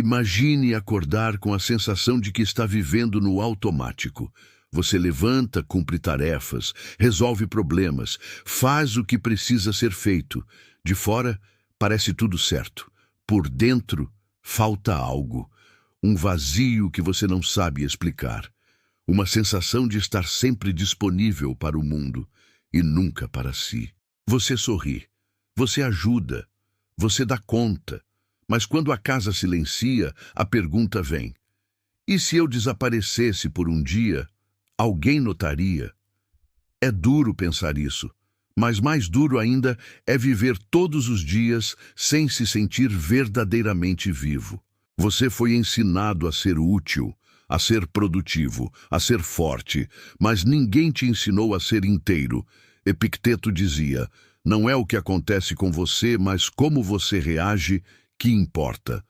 Imagine acordar com a sensação de que está vivendo no automático. Você levanta, cumpre tarefas, resolve problemas, faz o que precisa ser feito. De fora, parece tudo certo. Por dentro, falta algo. Um vazio que você não sabe explicar. Uma sensação de estar sempre disponível para o mundo e nunca para si. Você sorri, você ajuda, você dá conta. Mas quando a casa silencia, a pergunta vem: e se eu desaparecesse por um dia, alguém notaria? É duro pensar isso, mas mais duro ainda é viver todos os dias sem se sentir verdadeiramente vivo. Você foi ensinado a ser útil, a ser produtivo, a ser forte, mas ninguém te ensinou a ser inteiro. Epicteto dizia: não é o que acontece com você, mas como você reage que importa.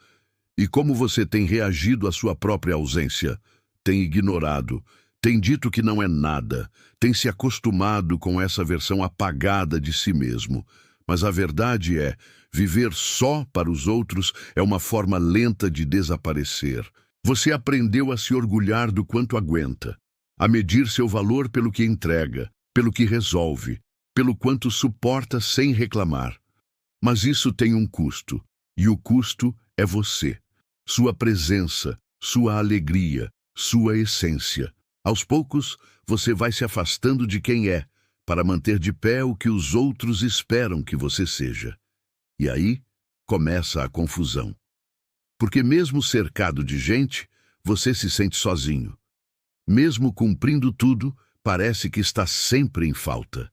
E como você tem reagido à sua própria ausência? Tem ignorado, tem dito que não é nada, tem se acostumado com essa versão apagada de si mesmo. Mas a verdade é, viver só para os outros é uma forma lenta de desaparecer. Você aprendeu a se orgulhar do quanto aguenta, a medir seu valor pelo que entrega, pelo que resolve, pelo quanto suporta sem reclamar. Mas isso tem um custo. E o custo é você, sua presença, sua alegria, sua essência. Aos poucos, você vai se afastando de quem é, para manter de pé o que os outros esperam que você seja. E aí, começa a confusão. Porque mesmo cercado de gente, você se sente sozinho. Mesmo cumprindo tudo, parece que está sempre em falta.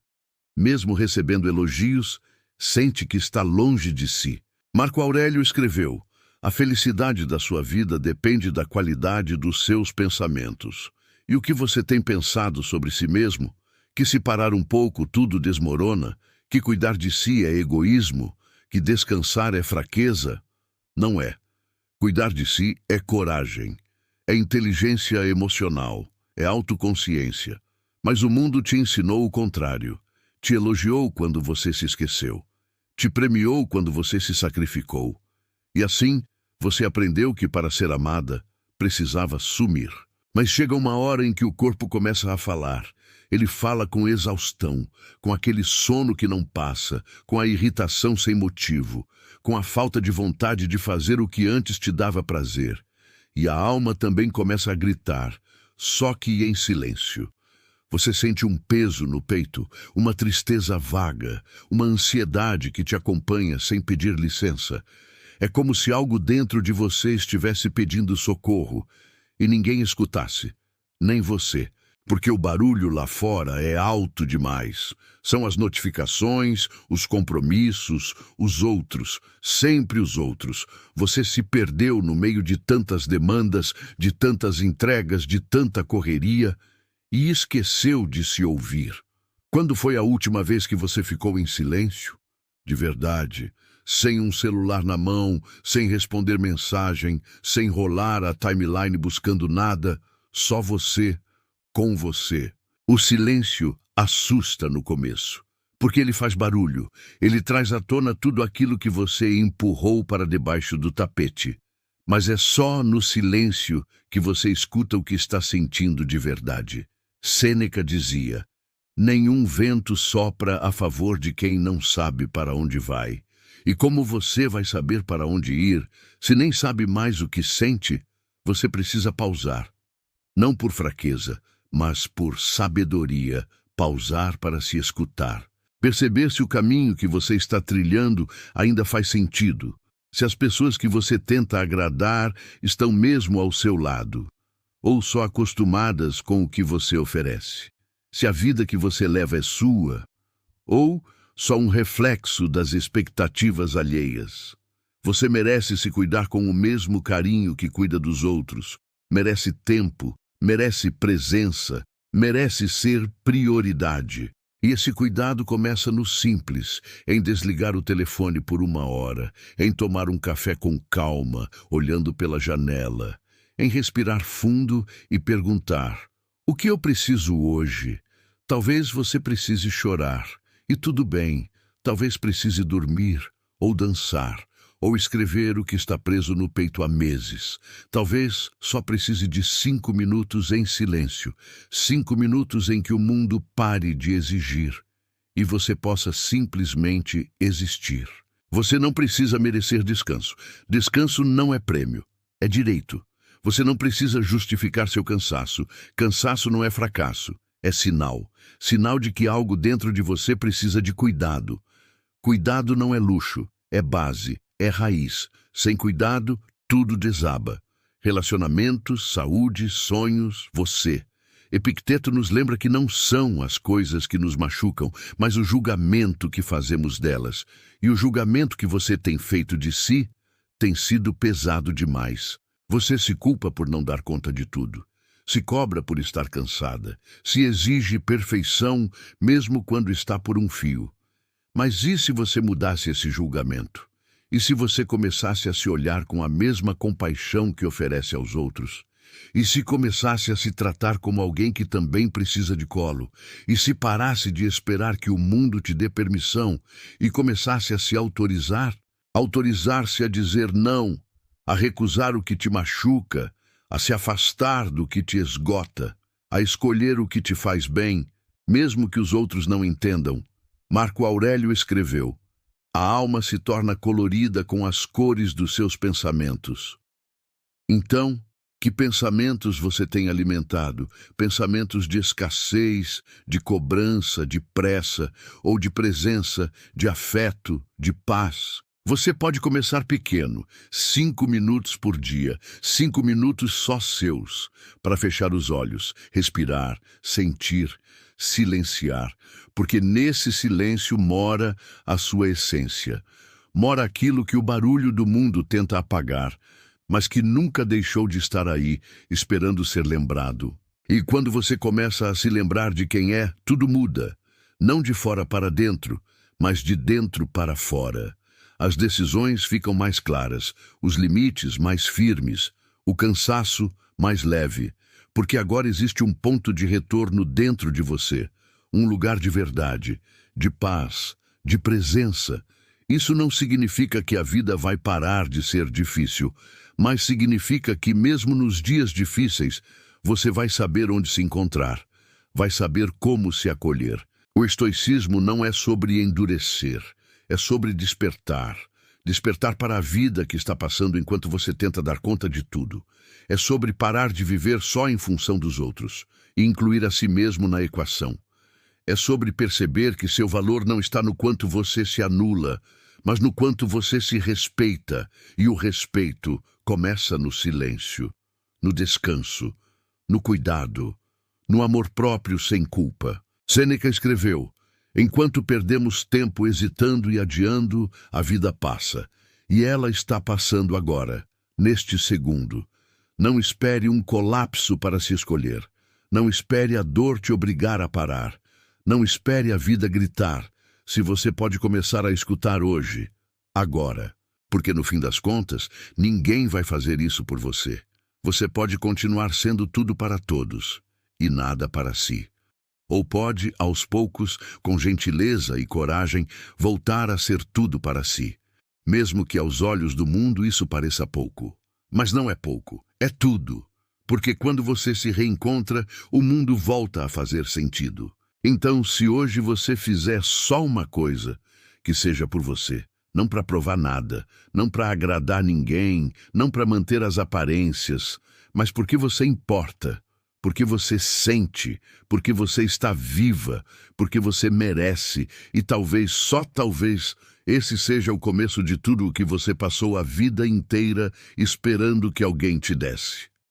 Mesmo recebendo elogios, sente que está longe de si. Marco Aurélio escreveu: a felicidade da sua vida depende da qualidade dos seus pensamentos. E o que você tem pensado sobre si mesmo? Que se parar um pouco tudo desmorona? Que cuidar de si é egoísmo? Que descansar é fraqueza? Não é. Cuidar de si é coragem, é inteligência emocional, é autoconsciência. Mas o mundo te ensinou o contrário. Te elogiou quando você se esqueceu. Te premiou quando você se sacrificou. E assim, você aprendeu que para ser amada, precisava sumir. Mas chega uma hora em que o corpo começa a falar. Ele fala com exaustão, com aquele sono que não passa, com a irritação sem motivo, com a falta de vontade de fazer o que antes te dava prazer. E a alma também começa a gritar, só que em silêncio. Você sente um peso no peito, uma tristeza vaga, uma ansiedade que te acompanha sem pedir licença. É como se algo dentro de você estivesse pedindo socorro e ninguém escutasse, nem você, porque o barulho lá fora é alto demais. São as notificações, os compromissos, os outros, sempre os outros. Você se perdeu no meio de tantas demandas, de tantas entregas, de tanta correria, e esqueceu de se ouvir. Quando foi a última vez que você ficou em silêncio? De verdade, sem um celular na mão, sem responder mensagem, sem rolar a timeline buscando nada, só você, com você. O silêncio assusta no começo, porque ele faz barulho, ele traz à tona tudo aquilo que você empurrou para debaixo do tapete. Mas é só no silêncio que você escuta o que está sentindo de verdade. Sêneca dizia: nenhum vento sopra a favor de quem não sabe para onde vai. E como você vai saber para onde ir, se nem sabe mais o que sente? Você precisa pausar. Não por fraqueza, mas por sabedoria, pausar para se escutar. Perceber se o caminho que você está trilhando ainda faz sentido. Se as pessoas que você tenta agradar estão mesmo ao seu lado, ou só acostumadas com o que você oferece. Se a vida que você leva é sua, ou só um reflexo das expectativas alheias. Você merece se cuidar com o mesmo carinho que cuida dos outros. Merece tempo, merece presença, merece ser prioridade. E esse cuidado começa no simples, em desligar o telefone por 1 hora, em tomar um café com calma, olhando pela janela, em respirar fundo e perguntar: o que eu preciso hoje? Talvez você precise chorar, e tudo bem. Talvez precise dormir, ou dançar, ou escrever o que está preso no peito há meses. Talvez só precise de 5 minutos em silêncio, 5 minutos em que o mundo pare de exigir e você possa simplesmente existir. Você não precisa merecer descanso. Descanso não é prêmio, é direito. Você não precisa justificar seu cansaço. Cansaço não é fracasso, é sinal. Sinal de que algo dentro de você precisa de cuidado. Cuidado não é luxo, é base, é raiz. Sem cuidado, tudo desaba. Relacionamentos, saúde, sonhos, você. Epicteto nos lembra que não são as coisas que nos machucam, mas o julgamento que fazemos delas. E o julgamento que você tem feito de si tem sido pesado demais. Você se culpa por não dar conta de tudo. Se cobra por estar cansada. Se exige perfeição mesmo quando está por um fio. Mas e se você mudasse esse julgamento? E se você começasse a se olhar com a mesma compaixão que oferece aos outros? E se começasse a se tratar como alguém que também precisa de colo? E se parasse de esperar que o mundo te dê permissão e começasse a se autorizar-se a dizer não, a recusar o que te machuca, a se afastar do que te esgota, a escolher o que te faz bem, mesmo que os outros não entendam? Marco Aurélio escreveu: a alma se torna colorida com as cores dos seus pensamentos. Então, que pensamentos você tem alimentado? Pensamentos de escassez, de cobrança, de pressa, ou de presença, de afeto, de paz? Você pode começar pequeno, 5 minutos por dia, 5 minutos só seus, para fechar os olhos, respirar, sentir, silenciar, porque nesse silêncio mora a sua essência. Mora aquilo que o barulho do mundo tenta apagar, mas que nunca deixou de estar aí, esperando ser lembrado. E quando você começa a se lembrar de quem é, tudo muda. Não de fora para dentro, mas de dentro para fora. As decisões ficam mais claras, os limites mais firmes, o cansaço mais leve, porque agora existe um ponto de retorno dentro de você, um lugar de verdade, de paz, de presença. Isso não significa que a vida vai parar de ser difícil, mas significa que mesmo nos dias difíceis, você vai saber onde se encontrar, vai saber como se acolher. O estoicismo não é sobre endurecer, é sobre despertar. Despertar para a vida que está passando enquanto você tenta dar conta de tudo. É sobre parar de viver só em função dos outros e incluir a si mesmo na equação. É sobre perceber que seu valor não está no quanto você se anula, mas no quanto você se respeita, e o respeito começa no silêncio, no descanso, no cuidado, no amor próprio sem culpa. Sêneca escreveu: enquanto perdemos tempo hesitando e adiando, a vida passa, e ela está passando agora, neste segundo. Não espere um colapso para se escolher. Não espere a dor te obrigar a parar. Não espere a vida gritar, se você pode começar a escutar hoje, agora. Porque no fim das contas, ninguém vai fazer isso por você. Você pode continuar sendo tudo para todos, e nada para si. Ou pode, aos poucos, com gentileza e coragem, voltar a ser tudo para si. Mesmo que aos olhos do mundo isso pareça pouco. Mas não é pouco, é tudo. Porque quando você se reencontra, o mundo volta a fazer sentido. Então, se hoje você fizer só uma coisa, que seja por você, não para provar nada, não para agradar ninguém, não para manter as aparências, mas porque você importa, porque você sente, porque você está viva, porque você merece, e talvez, só talvez, esse seja o começo de tudo o que você passou a vida inteira esperando que alguém te desse.